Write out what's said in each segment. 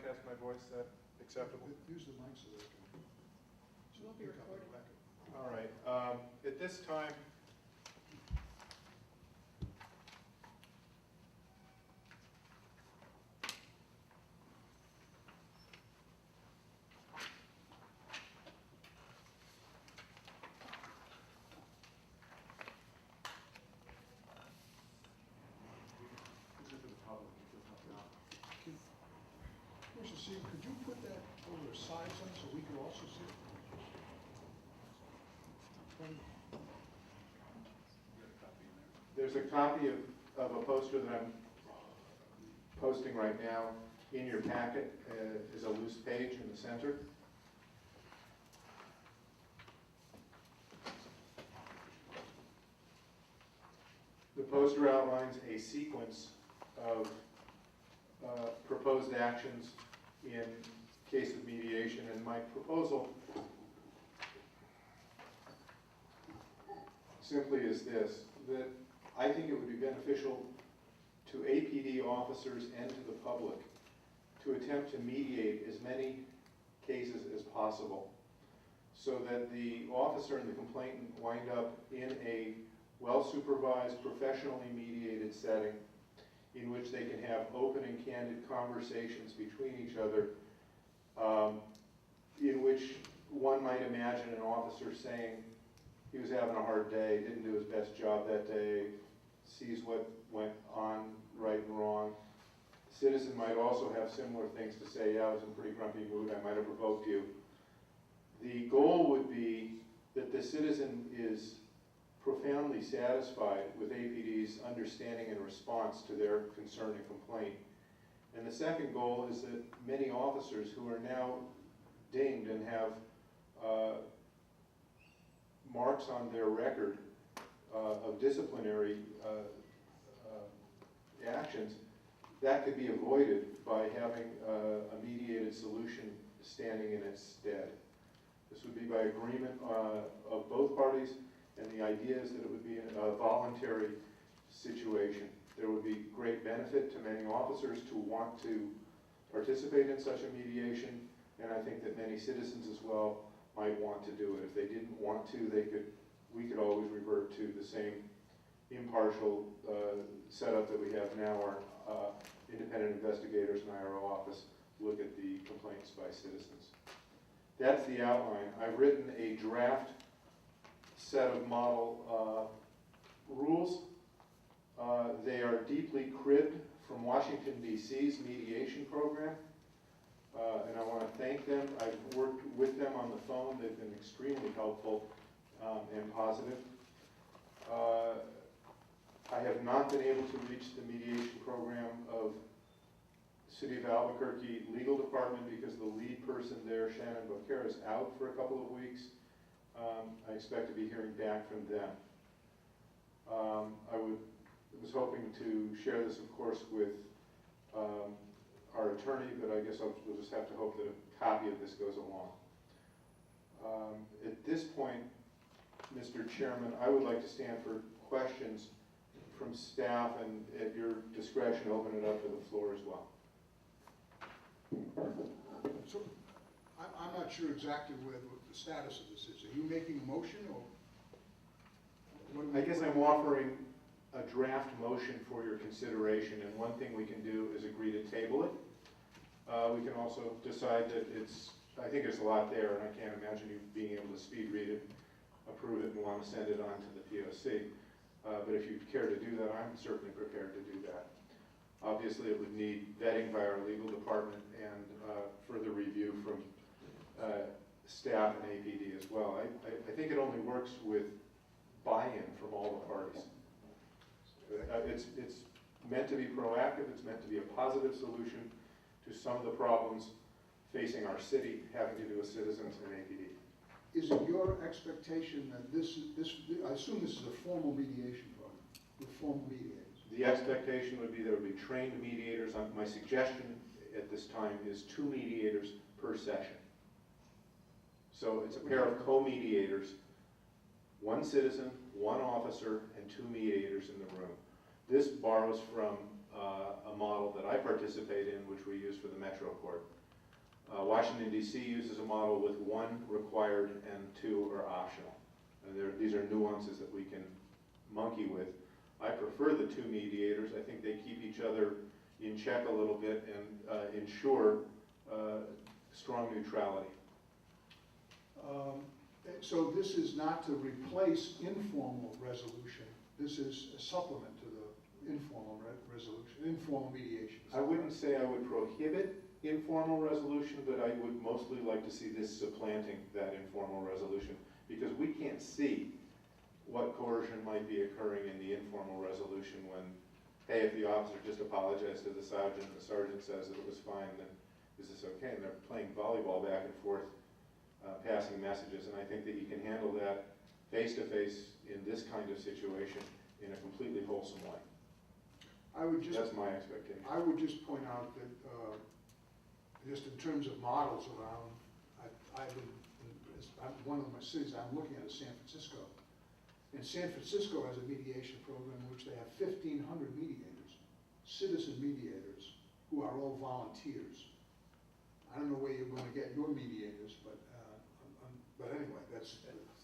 broadcast my voice? Is that acceptable? Use the mic so that it can. It will be recorded. All right. At this time, Commissioner Segal, could you put that over the side some so we could also see it? there's a copy of a poster that I'm posting right now. In your packet is a loose page in the center. The poster outlines a sequence of proposed actions in case of mediation, and my proposal simply is this, that I think it would be beneficial to APD officers and to the public to attempt to mediate as many cases as possible so that the officer and the complainant wind up in a well-supervised, professionally mediated setting in which they can have open and candid conversations between each other, in which one might imagine an officer saying he was having a hard day, didn't do his best job that day, sees what went on right and wrong. The citizen might also have similar things to say. Yeah, I was in a pretty grumpy mood, I might have provoked you. The goal would be that the citizen is profoundly satisfied with APD's understanding and response to their concern and complaint. And the second goal is that many officers who are now dinged and have marks on their record of disciplinary actions, that could be avoided by having a mediated solution standing in its stead. This would be by agreement of both parties, and the idea is that it would be a voluntary situation. There would be great benefit to many officers to want to participate in such a mediation, and I think that many citizens as well might want to do it. If they didn't want to, we could always revert to the same impartial setup that we have now. Our independent investigators in IRO office look at the complaints by citizens. That's the outline. I've written a draft set of model rules. They are deeply cribbed from Washington, D.C.'s mediation program, and I want to thank them. I've worked with them on the phone. They've been extremely helpful and positive. I have not been able to reach the mediation program of City of Albuquerque Legal Department because the lead person there, Shannon Boquer, is out for a couple of weeks. I expect to be hearing back from them. I was hoping to share this, of course, with our attorney, but I guess we'll just have to hope that a copy of this goes along. At this point, Mr. Chairman, I would like to stand for questions from staff, and at your discretion, open it up to the floor as well. So, I'm not sure exactly what the status of this is. Are you making a motion, or? I guess I'm offering a draft motion for your consideration, and one thing we can do is agree to table it. We can also decide that I think there's a lot there, and I can't imagine you being able to speed read it, approve it, and want to send it on to the POC. But if you care to do that, I'm certainly prepared to do that. Obviously, it would need vetting by our legal department and further review from staff and APD as well. I think it only works with buy-in from all the parties. It's meant to be proactive. It's meant to be a positive solution to some of the problems facing our city having to do with citizens and APD. Is it your expectation that I assume this is a formal mediation program, with formal mediators? The expectation would be there would be trained mediators. My suggestion at this time is 2 mediators per session. So it's a pair of co-mediators, 1 citizen, 1 officer, and 2 mediators in the room. This borrows from a model that I I participate in, which we use for the Metro Court. Washington DC uses a model with 1 required and 2 are optional. And these are nuances that we can monkey with. I prefer the 2 mediators. I think they keep each other in check a little bit and ensure strong neutrality. So this is not to replace informal resolution. This is a supplement to the informal resolution, informal mediation. I wouldn't say I would prohibit informal resolution, but I would mostly like to see this supplanting that informal resolution, because we can't see what coercion might be occurring in the informal resolution when, hey, if the officer just apologized to the sergeant says that it was fine, then is this okay? And they're playing volleyball back and forth, passing messages, and I think that you can handle that face-to-face in this kind of situation in a completely wholesome way. That's my expectation. I would just point out that, just in terms of models around, one of my cities I'm looking at is San Francisco. And San Francisco has a mediation program in which they have 1,500 mediators, citizen mediators, who are all volunteers. I don't know where you're going to get your mediators, but anyway, that's,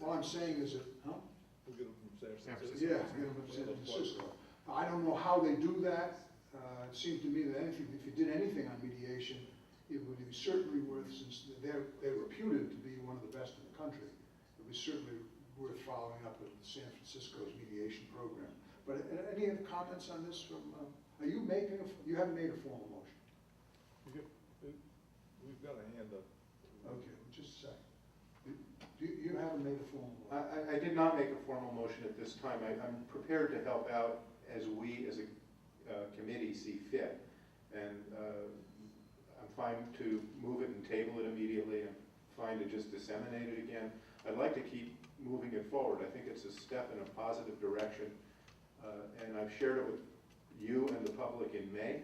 all I'm saying is that, huh? We'll get them from San Francisco. Yeah, get them from San Francisco. I don't know how they do that. It seems to me that if you did anything on mediation, it would be certainly worth, since they're reputed to be one of the best in the country, it would be certainly worth following up with San Francisco's mediation program. But any other comments on this from, are you making, you haven't made a formal motion? We've got a hand up. Okay, just a second. You haven't made a formal motion? I did not make a formal motion at this time. I'm prepared to help out as we, as a committee, see fit. And I'm fine to move it and table it immediately. I'm fine to just disseminate it again. I'd like to keep moving it forward. I think it's a step in a positive direction. And I've shared it with you and the public in May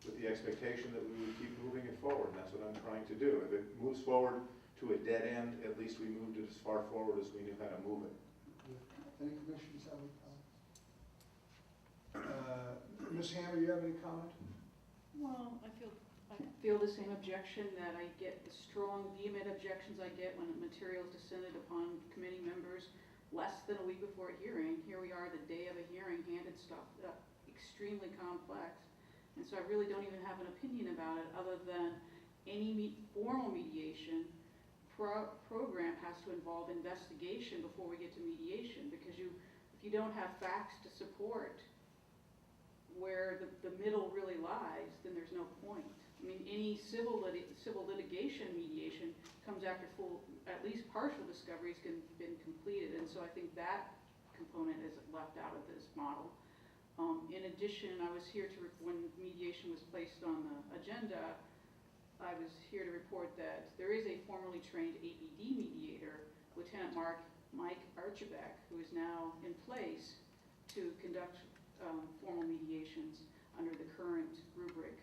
with the expectation that we would keep moving it forward. And that's what I'm trying to do. If it moves forward to a dead end, at least we moved it as far forward as we knew how to move it. Any commissioners have any comment? Ms. Hammer, you have any comment? Well, I feel the same objection that I get, the strong vehement objections I get when material is descended upon committee members less than a week before a hearing. Here we are the day of a hearing, handed stuff extremely complex. And so I really don't even have an opinion about it other than any formal mediation program has to involve investigation before we get to mediation, because if you don't have facts to support where the middle really lies, then there's no point. I mean, any civil litigation mediation comes after at least partial discoveries have been completed, and so I think that component is left out of this model. In addition, I was here when mediation was placed on the agenda, I was here to report that there is a formally trained ABD mediator, Lieutenant Mike Archibek, who is now in place to conduct formal mediations under the current rubric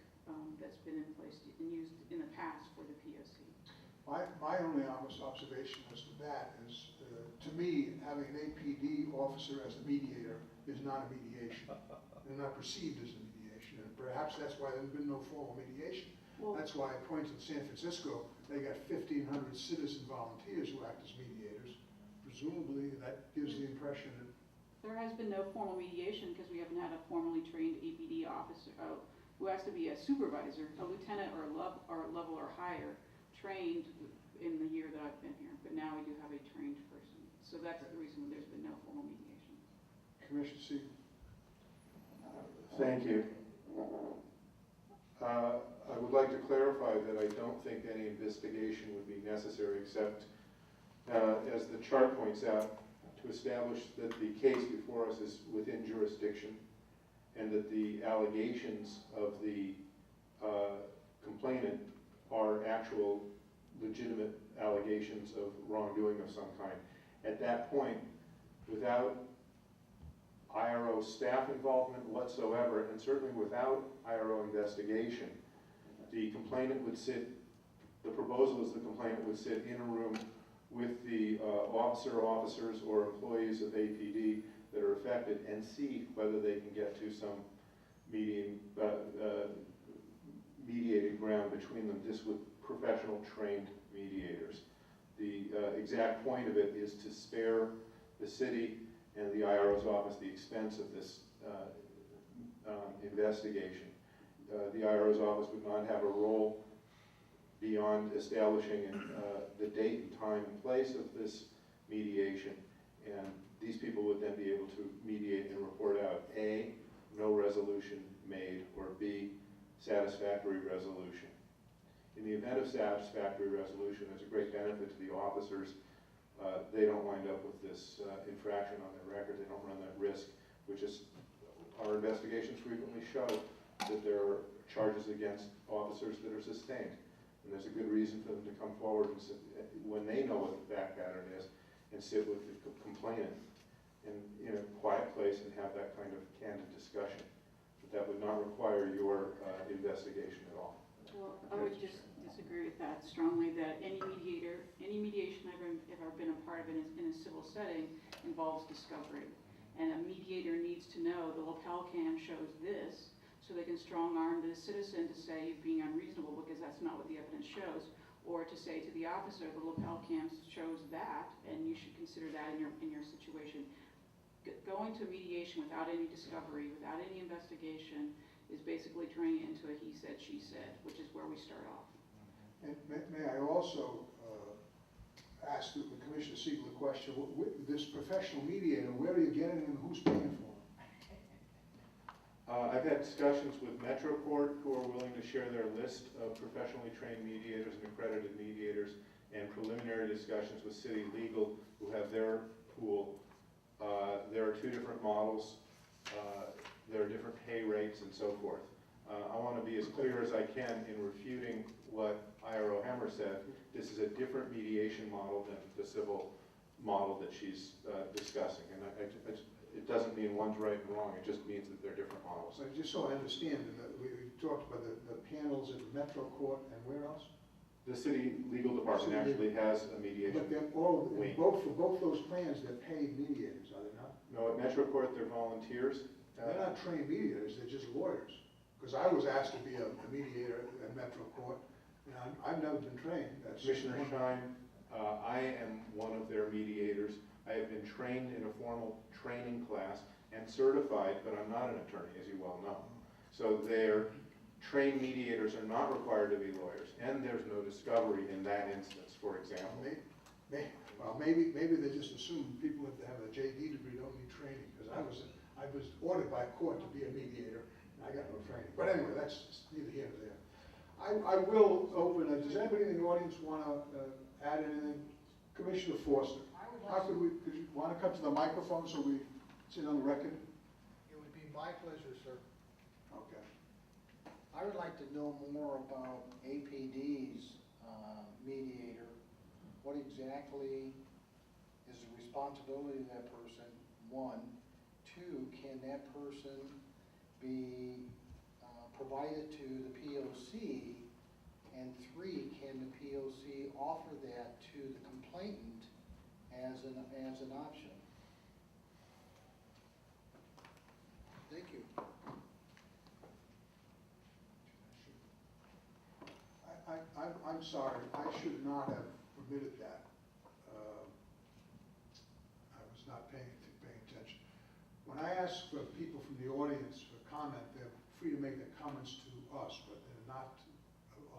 that's been in place and used in the past for the PSC. My only observation as to that is, to me, having an APD officer as a mediator is not a mediation. They're not perceived as a mediation, and perhaps that's why there's been no formal mediation. Well, that's why I pointed to San Francisco. They got 1,500 citizen volunteers who act as mediators. Presumably, that gives the impression that there has been no formal mediation because we haven't had a formally trained APD officer who has to be a supervisor, a lieutenant or a level or higher, trained in the year that I've been here. But now we do have a trained person. So that's the reason there's been no formal mediation. Commissioner Segal. Thank you. I would like to clarify that I don't think any investigation would be necessary except, as the chart points out, to establish that the case before us is within jurisdiction and that the allegations of the complainant are actual legitimate allegations of wrongdoing of some kind. At that point, without IRO staff involvement whatsoever, and certainly without IRO investigation, the complainant would sit, the proposal is the complainant would sit in a room with the officers or employees of APD that are affected and see whether they can get to some between them just with professional trained mediators. The exact point of it is to spare the city and the IRO's office the expense of this investigation. The IRO's office would not have a role beyond establishing the date and time and place of this mediation, and these people would then be able to mediate and report out A, no resolution made, or B, satisfactory resolution. In the event of satisfactory resolution, there's a great benefit to the officers. They don't wind up with this infraction on their record. They don't run that risk, which is, our investigations frequently show that there are charges against officers that are sustained. And there's a good reason for them to come forward and sit, when they know what the fact pattern is, and sit with the complainant in a quiet place and have that kind of candid discussion. But that would not require your investigation at all. Well, I would just disagree with that strongly, that any mediation I've ever been a part of in a civil setting involves discovery. And a mediator needs to know the lapel cam shows this, so they can strong arm the citizen to say you're being unreasonable because that's not what the evidence shows, or to say to the officer the lapel cam shows that, and you should consider that in your situation. Going to mediation without any discovery, without any investigation, is basically turning it into a he said, she said, which is where we start off. And may I also ask the Commissioner Segal a question? This professional mediator, where are you getting him and who's paying for him? I've had discussions with Metro Court, who are willing to share their list of professionally trained mediators and accredited mediators, and preliminary discussions with City Legal, who have their pool. There are two different models. There are different pay rates and so forth. I want to be as clear as I can in refuting what IRO Hammer said. This is a different mediation model than the civil model that she's discussing. And it doesn't mean one's right and wrong, it just means that they're different models. So just so I understand, we talked about the panels at the Metro Court and where else? The city legal department actually has a mediation. But they're all, wing. for both those plans, they're paid mediators, are they not? No, at Metro Court, they're volunteers. They're not trained mediators, they're just lawyers. Because I was asked to be a mediator at Metro Court, and I've never been trained. That's Commissioner Schein, I am one of their mediators. I have been trained in a formal training class and certified, but I'm not an attorney, as you well know. So their trained mediators are not required to be lawyers, and there's no discovery in that instance, for example. Maybe they just assume people that have a JD degree don't need training, because I was ordered by court to be a mediator, and I got no training. But anyway, that's neither here nor there. I will open it. Does anybody in the audience want to add anything? Commissioner Foster. Could you want to come to the microphone so we sit on the record? It would be my pleasure, sir. Okay. I would like to know more about APD's mediator. What exactly is the responsibility of that person, one? Two, can that person be provided to the POC? And three, can the POC offer that to the complainant as an option? Thank you. I'm sorry, I should not have permitted that. I was not paying attention. When I ask for people from the audience for comment, they're free to make their comments to us, but they're not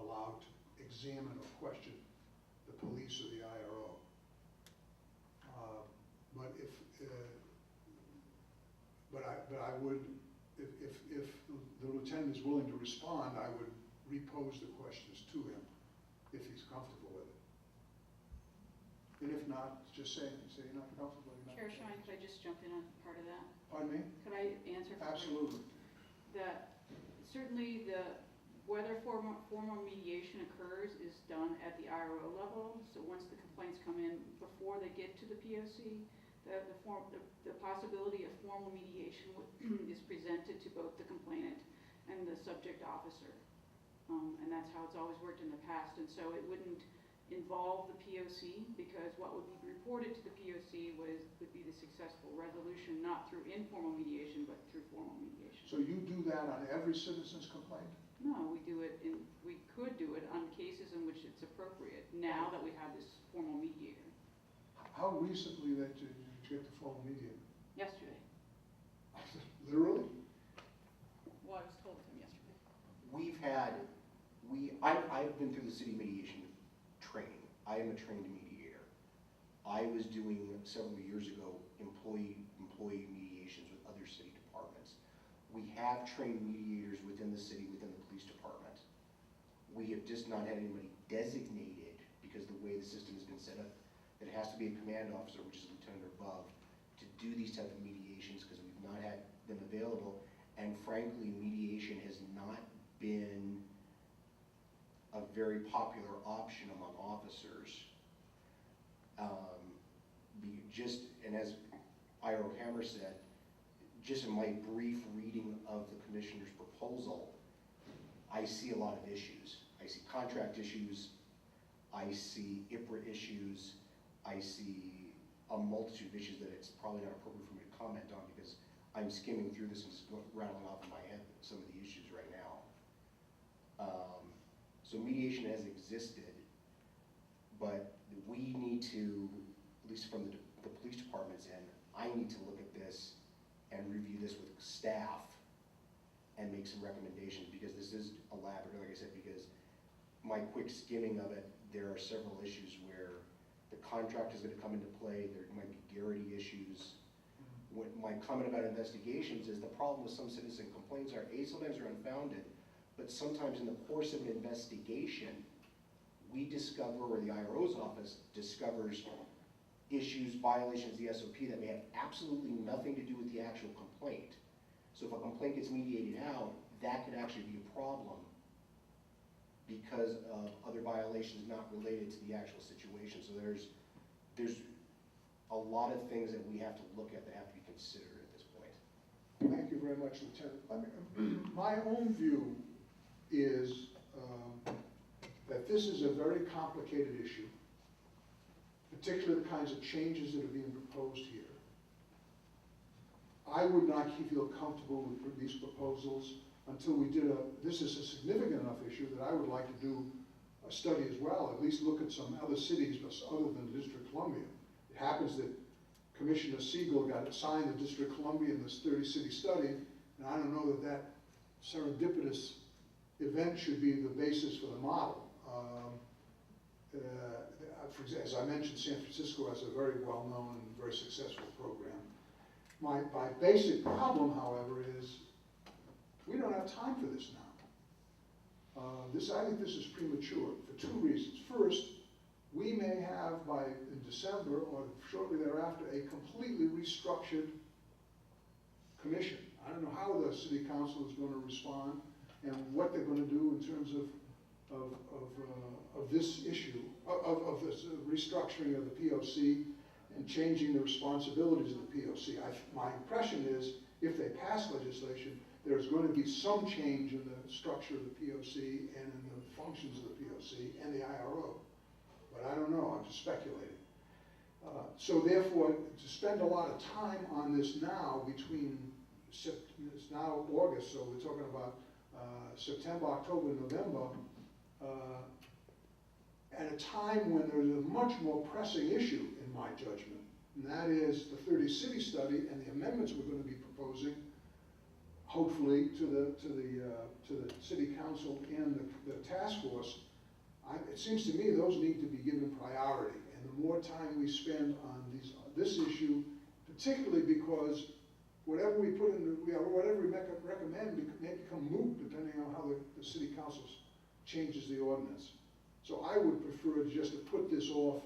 allowed to examine or question the police or the IRO. But I would, if the lieutenant is willing to respond, I would repose the questions to him if he's comfortable with it. And if not, just say you're not comfortable. Chair Schein, could I just jump in on part of that? Pardon me? Could I answer? Absolutely. That certainly whether formal mediation occurs is done at the IRO level. So once the complaints come in before they get to the POC, the possibility of formal mediation is presented to both the complainant and the subject officer. And that's how it's always worked in the past. And so it wouldn't involve the POC, because what would be reported to the POC would be the successful resolution, not through informal mediation, but through formal mediation. So you do that on every citizen's complaint? No, we do it we could do it on cases in which it's appropriate, now that we have this formal mediator. How recently did you get the formal mediator? Yesterday. Literally? Well, I was told him yesterday. I've been through the city mediation training. I am a trained mediator. I was doing several years ago employee mediations with other city departments. We have trained mediators within the city, within the police department. We have just not had anybody designated, because the way the system has been set up, that it has to be a command officer, which is a lieutenant or above, to do these type of mediations, because we've not had them available. And frankly, mediation has not been a very popular option among officers. And as Iro Hammer said, just in my brief reading of the commissioner's proposal, I see a lot of issues. I see contract issues, I see IPRA issues, I see a multitude of issues that it's probably not appropriate for me to comment on, because I'm skimming through this and just rattling off in my head some of the issues right now. So mediation has existed, but we need to, at least from the police department's end, I need to look at this and review this with staff and make some recommendations, because this is elaborate, like I said, because my quick skimming of it, there are several issues where the contract is going to come into play, there might be garrity issues. What my comment about investigations is, the problem with some citizen complaints are, sometimes they're unfounded, but sometimes in the course of an investigation, we discover, or the IRO's office discovers, issues, violations of the SOP that may have absolutely nothing to do with the actual complaint. So if a complaint gets mediated out, that could actually be a problem because of other violations not related to the actual situation. So there's a lot of things that we have to look at that have to be considered at this point. Thank you very much, Lieutenant. My own view is that this is a very complicated issue, particularly the kinds of changes that are being proposed here. I would not feel comfortable with these proposals until we did this is a significant enough issue that I would like to do a study as well, at least look at some other cities other than the District of Columbia. It happens that Commissioner Segal got assigned the District of Columbia in this 30-city study, and I don't know that that serendipitous event should be the basis for the model. For example, as I mentioned, San Francisco has a very well-known and very successful program. My basic problem, however, is we don't have time for this now. I think this is premature for two reasons. First, we may have in December or shortly thereafter a completely restructured commission. I don't know how the city council is going to respond and what they're going to do in terms of this issue, of this restructuring of the POC and changing the responsibilities of the POC. My impression is if they pass legislation, there's going to be some change in the structure of the POC and in the functions of the POC and the IRO. But I don't know, I'm just speculating. So therefore, to spend a lot of time on this now between, it's now August, so we're talking about September, October, November, at a time when there's a much more pressing issue, in my judgment, and that is the 30-city study and the amendments we're going to be proposing, hopefully to the city council and the task force. It seems to me those need to be given priority, and the more time we spend on this issue, particularly because whatever we put in, whatever we recommend may become moot depending on how the city council changes the ordinance. So I would prefer just to put this off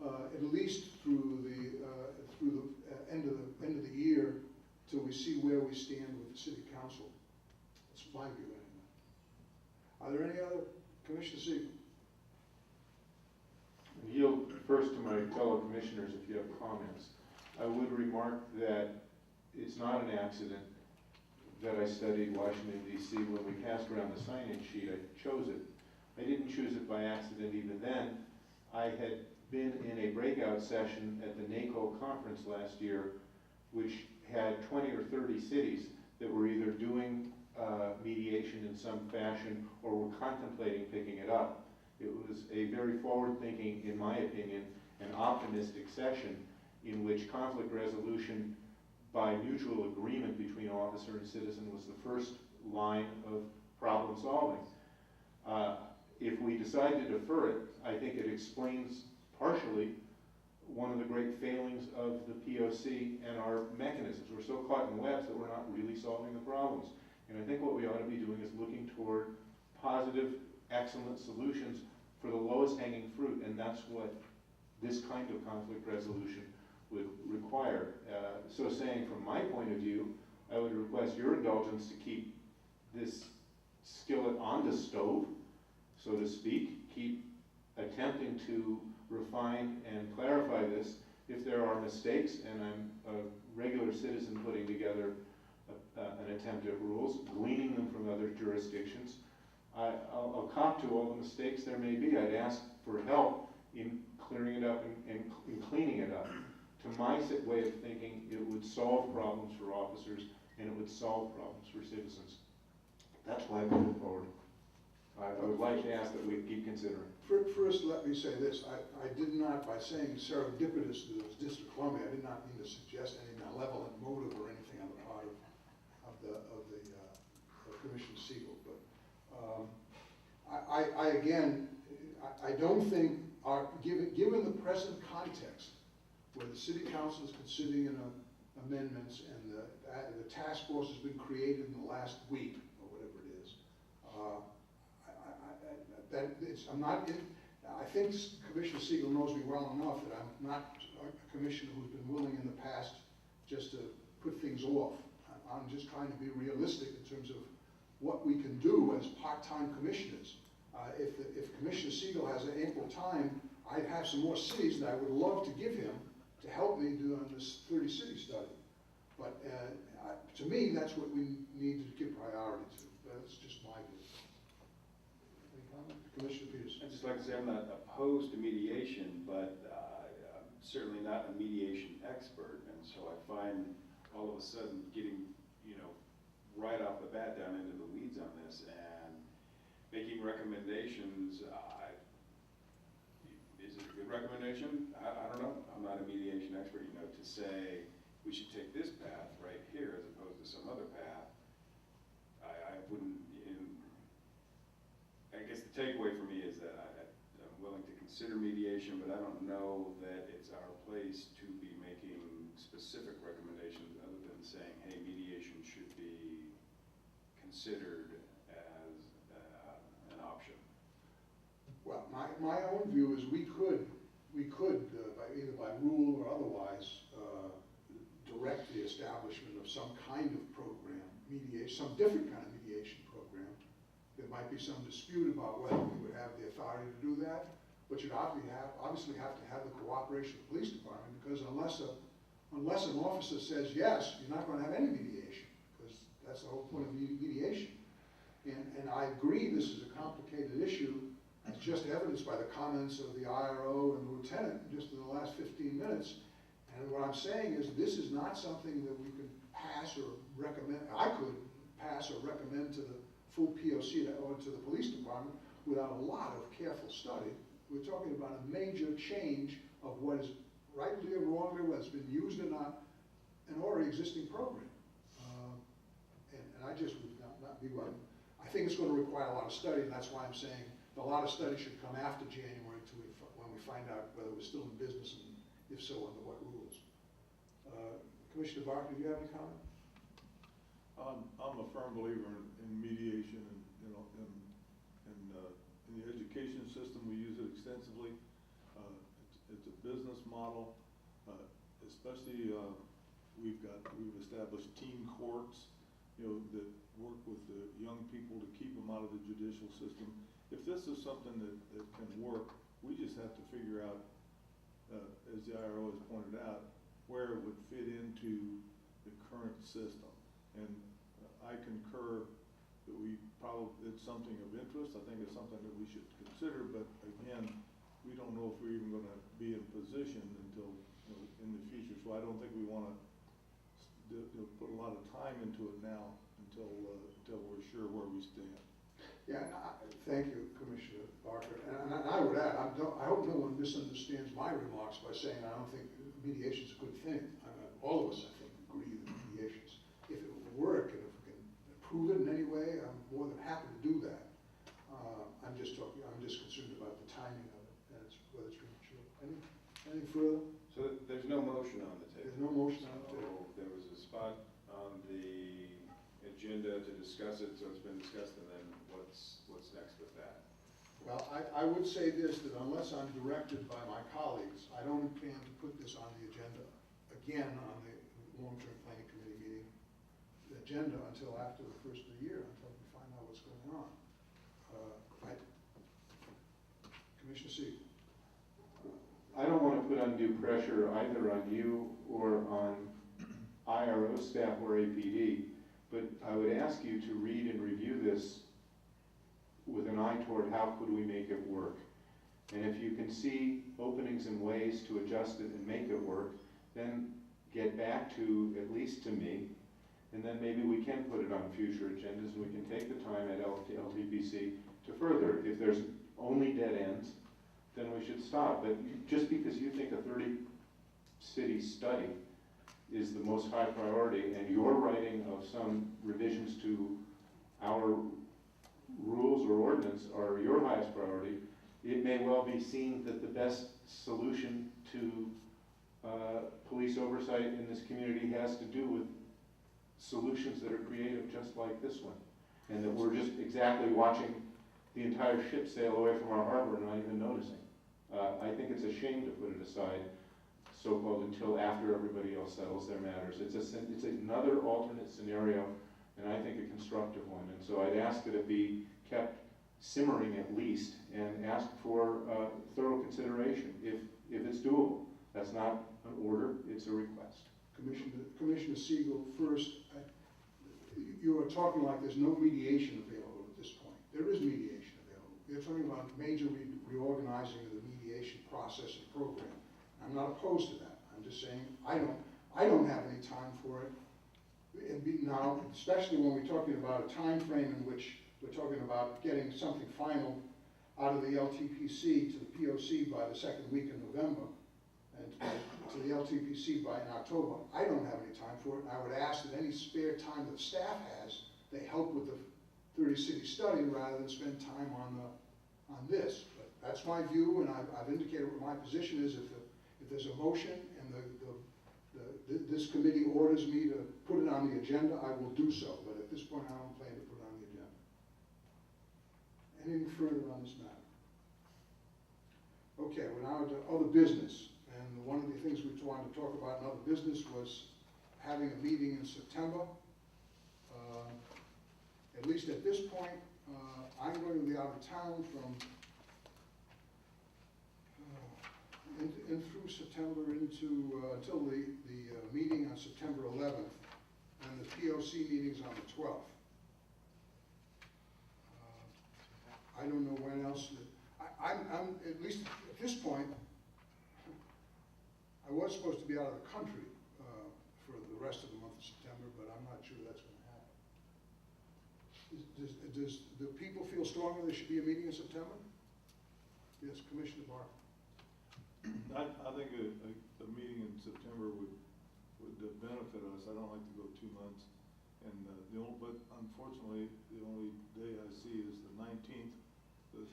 at least through the end of the year till we see where we stand with the city council. That's my view anyway. Are there any other? Commissioner Segal. And yield first to my fellow commissioners if you have comments. I would remark that it's not an accident that I studied Washington, D.C. When we passed around the sign-in sheet, I chose it. I didn't choose it by accident even then. I had been in a breakout session at the NACO conference last year, which had 20 or 30 cities that were either doing mediation in some fashion or were contemplating picking it up. It was a very forward-thinking, in my opinion, and optimistic session in which conflict resolution by mutual agreement between officer and citizen was the first line of problem solving. If we decide to defer it, I think it explains partially one of the great failings of the POC and our mechanisms. We're so caught in webs that we're not really solving the problems. And I think what we ought to be doing is looking toward positive, excellent solutions for the lowest hanging fruit, and that's what this kind of conflict resolution would require. So saying from my point of view, I would request your indulgence to keep this skillet on the stove, so to speak, keep attempting to refine and clarify this. If there are mistakes, and I'm a regular citizen putting together an attempt at rules, gleaning them from other jurisdictions, I'll cop to all the mistakes there may be. I'd ask for help in clearing it up and cleaning it up. To my way of thinking, it would solve problems for officers and it would solve problems for citizens. That's why I move it forward. I would like to ask that we keep considering. First, let me say this. I did not, by saying serendipitous to the District of Columbia, I did not mean to suggest any malevolent motive or anything on the part of Commissioner Segal. But I don't think, given the present context, where the City Council is considering amendments and the task force has been created in the last week, or whatever it is, I think Commissioner Segal knows me well enough that I'm not a commissioner who's been willing in the past just to put things off. I'm just trying to be realistic in terms of what we can do as part-time commissioners. If Commissioner Segal has ample time, I'd have some more cities that I would love to give him to help me do on this 30-city study. But to me, that's what we need to give priority to. That's just my view. Any comment? Commissioner Peters. I'd just like to say I'm not opposed to mediation, but I'm certainly not a mediation expert. And so I find all of a sudden getting, right off the bat down into the weeds on this and making recommendations. Is it a good recommendation? I don't know. I'm not a mediation expert, to say we should take this path right here as opposed to some other path. I wouldn't, I guess the takeaway for me is that I'm willing to consider mediation, but I don't know that it's our place to be making specific recommendations other than saying, hey, mediation should be considered as an option. Well, my own view is we could either by rule or otherwise, direct the establishment of some kind of program, some different kind of mediation program. There might be some dispute about whether we would have the authority to do that, but you'd obviously have to have the cooperation of the police department, because unless an officer says yes, you're not going to have any mediation, because that's the whole point of mediation. And I agree this is a complicated issue, as just evidenced by the comments of the IRO and the lieutenant just in the last 15 minutes. And what I'm saying is this is not something that we can pass or recommend. I could pass or recommend to the full POC or to the police department without a lot of careful study. We're talking about a major change of what is rightly or wrongly, whether it's been used or not, an already existing program. And I just would not be willing. I think it's going to require a lot of study, and that's why I'm saying a lot of study should come after January when we find out whether we're still in business, and if so, under what rules. Commissioner Barker, do you have any comment? I'm a firm believer in mediation, and in the education system we use it extensively. It's a business model, especially we've established teen courts, that work with the young people to keep them out of the judicial system. If this is something that can work, we just have to figure out, as the IRO has pointed out, where it would fit into the current system. And I concur that it's something of interest. I think it's something that we should consider, but again, we don't know if we're even going to be in position until in the future. So I don't think we want to put a lot of time into it now and until we're sure where we stand. Yeah, thank you, Commissioner Barker. And I would add, I hope no one misunderstands my remarks by saying I don't think mediation is a good thing. All of us, I think, agree that mediations, if it will work and if we can improve it in any way, I'm more than happy to do that. I'm just concerned about the timing of it and whether it's premature. Anything further? So there's no motion on the table? There's no motion on the table. So there was a spot on the agenda to discuss it, so it's been discussed, and then what's next with that? Well, I would say this, that unless I'm directed by my colleagues, I don't intend to put this on the agenda again on the long-term planning committee meeting, the agenda until after the first of the year, until we find out what's going on. Commissioner Segal. I don't want to put undue pressure either on you or on IRO staff or APD, but I would ask you to read and review this with an eye toward how could we make it work. And if you can see openings and ways to adjust it and make it work, then get back to, at least to me, and then maybe we can put it on future agendas and we can take the time at LTPC to further. If there's only dead ends, then we should stop. But just because you think a 30-city study is the most high priority and your writing of some revisions to our rules or ordinance are your highest priority, it may well be seen that the best solution to police oversight in this community has to do with solutions that are creative just like this one. And that we're just exactly watching the entire ship sail away from our harbor and not even noticing. I think it's a shame to put it aside, so-called, until after everybody else settles their matters. It's another alternate scenario, and I think a constructive one. And so I'd ask that it be kept simmering at least, and ask for thorough consideration if it's doable. That's not an order, it's a request. Commissioner Segal, first, you are talking like there's no mediation available at this point. There is mediation available. You're talking about major reorganizing of the mediation process and program. I'm not opposed to that. I'm just saying I don't have any time for it. Now, especially when we're talking about a time frame in which we're talking about getting something final out of the LTPC to the POC by the second week in November, and to the LTPC by in October. I don't have any time for it. I would ask that any spare time that staff has, they help with the 30-city study rather than spend time on this. But that's my view, and I've indicated what my position is. If there's a motion and this committee orders me to put it on the agenda, I will do so. But at this point, I don't plan to put it on the agenda. Anything further on this matter? Okay, we're now to other business. And one of the things we wanted to talk about in other business was having a meeting in September. At least at this point, I'm going to be out of town from in through September into until the meeting on September 11th, and the POC meeting's on the 12th. I don't know when else. I'm at least at this point. I was supposed to be out of the country for the rest of the month of September, but I'm not sure that's going to happen. Do people feel strongly there should be a meeting in September? Yes, Commissioner Barker. I think a meeting in September would benefit us. I don't like to go 2 months. And but unfortunately, the only day I see is the 19th. The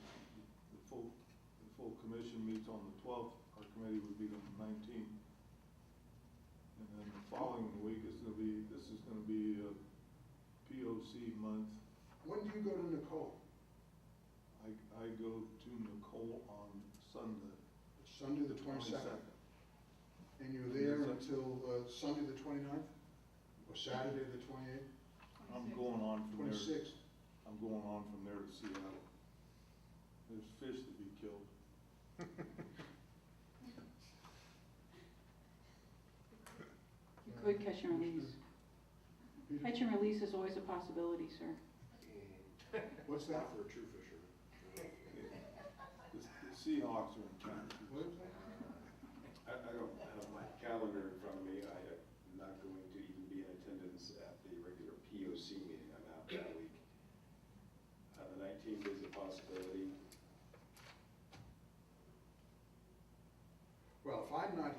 full commission meets on the 12th. Our committee would meet on the 19th. And then the following week is going to be, this is going to be a POC month. When do you go to Nicole? I go to Nicole on Sunday. Sunday the 22nd. And you're there until Sunday the 29th? Or Saturday the 28th? I'm going on from there. 26th? I'm going on from there to Seattle. There's fish to be killed. You could catch and release. Catch and release is always a possibility, sir. What's that? For a true fisherman. The Seahawks are in town. What is that? I don't have my calendar in front of me. I am not going to even be in attendance at the regular POC meeting.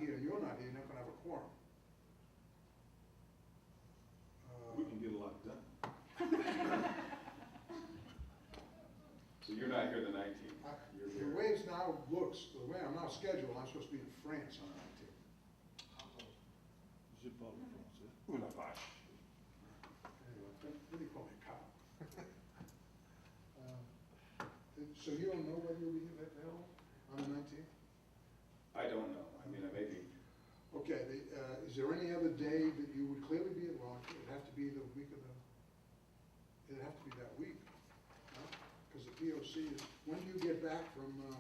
here and you're not here, you're not gonna have a quorum. We can get a lot done. So you're not here the 19th? You're The here. way it's now looks, the way I'm now scheduled, I'm supposed to be in France on the 19th. You should probably announce it. Anyway, what do you call me, a cop? So you don't know whether you'll be available on the 19th? I don't know, I mean, I may be. Okay, is there any other day that you would clearly be, well, it'd have to be the week of the, it'd have to be that week, because the POC is, when do you get back from your?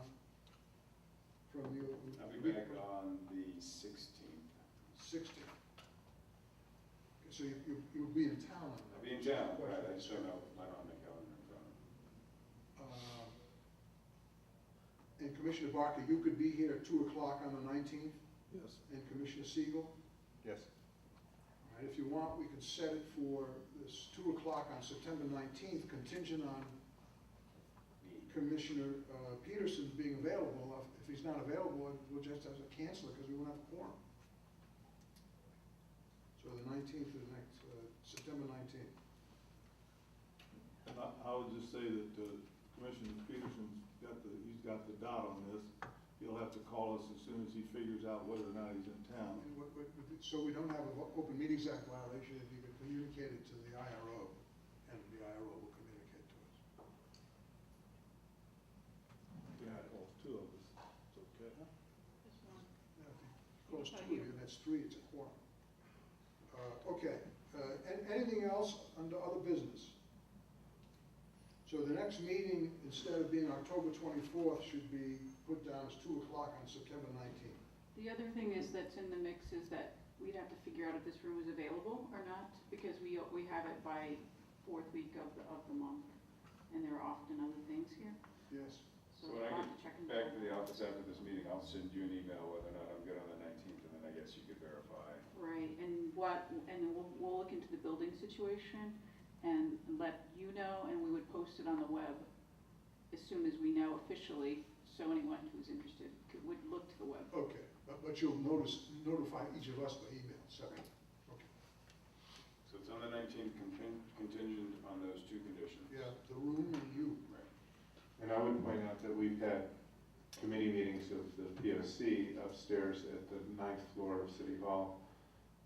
I'll be back on the 16th. 16th. Okay, so you would be in town on that? I'll be in town, right, I just don't know, I don't have my calendar in front of me. And Commissioner Barker, you could be here at 2 o'clock on the 19th, Yes. and Commissioner Segal? Yes. All right, if you want, we could set it for this 2 o'clock on September 19th, contingent on Commissioner Peterson being available. If he's not available, we'll just have to cancel it because we won't have a quorum. So the 19th is next, September 19th. And I would just say that Commissioner Peterson's he's got the dot on this. He'll have to call us as soon as he figures out whether or not he's in town. And so we don't have an Open Meetings Act violation if you can communicate it to the IRO, and the IRO will communicate to us. Yeah, well, two of us, it's okay. Just one. Yeah, if you close two of you, that's three, it's a quorum. Okay, anything else under other business? So the next meeting, instead of being October 24th, should be put down as 2 o'clock on September 19th. The other thing is that's in the mix is that we'd have to figure out if this room is available or not, because we have it by fourth week of the month, and there are often other things here. Yes. So when I we'll have to check get into back that. to the office after this meeting, I'll send you an email whether or not I'm good on the 19th, and then I guess you could verify. Right, and then we'll look into the building situation and let you know, and we would post it on the web as soon as we know officially, so anyone who's interested would look to the web. Okay, but you'll notify each of us by email, separately. Okay. So it's on the 19th contingent upon those two conditions. Yeah, the room and you. Right. And I would point out that we've had committee meetings of the POC upstairs at the 9th floor of City Hall.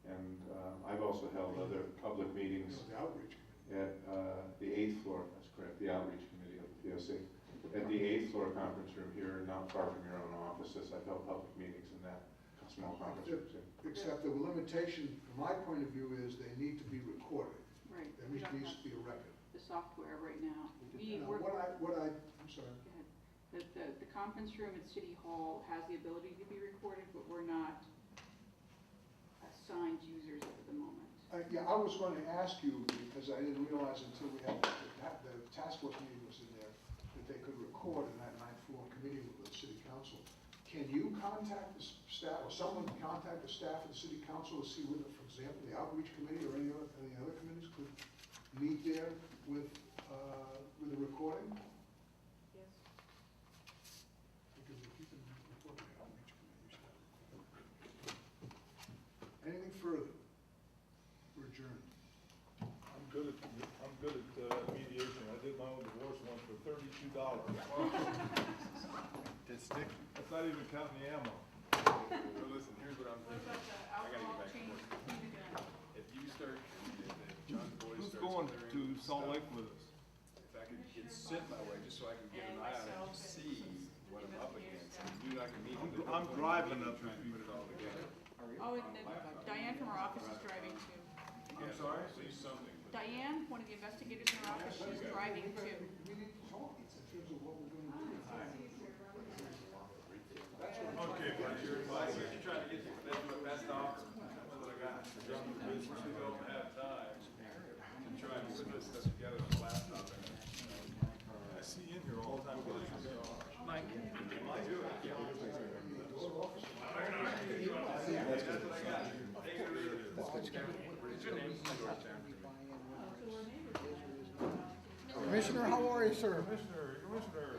And I've also held other public meetings The outreach committee. at the 8th floor, that's correct, the outreach committee of the POC. At the 8th floor conference room here, not far from your own offices, I've held public meetings in that small conference room too. Except the limitation, from my point of view, is they need to be recorded. Right. There we needs don't to have be a record. the software right now. I'm sorry. Go ahead. The conference room at City Hall has the ability to be recorded, but we're not assigned users at the moment. Yeah, I was going to ask you, because I didn't realize until we had the task force meeting was in there, that they could record in that 9th floor committee room with the city council. Can you contact the staff, or someone contact the staff of the city council to see whether, for example, the outreach committee or any other committees could meet there with a recording? Yes. Because if you can record the outreach committee, you should have. Anything further? We're adjourned. I'm good at mediation. I did my own divorce once for $32. That's not even counting the ammo. So listen, here's what I'm thinking. What about the I gotta get alcohol back to change? work. If you start, if John Boyd Who's starts going clearing to Salt stuff, Lake with us? if I could get sit my way, just so I can get an eye on it and see what I'm up against. And you and I can meet. in the I'm middle of the driving meeting, up trying to if you- put it all together. Oh, and then Diane from our office is driving too. I'm sorry? See something. Diane, one of the investigators in our office, she's driving too. We need to talk in terms of what we're going to do. Okay, but you're advising, you're trying to get that's the offer. That's what I got. We don't have time to try and put this stuff together on the laptop. I see you in here all the time. Mike. Commissioner, how are you, sir? Commissioner.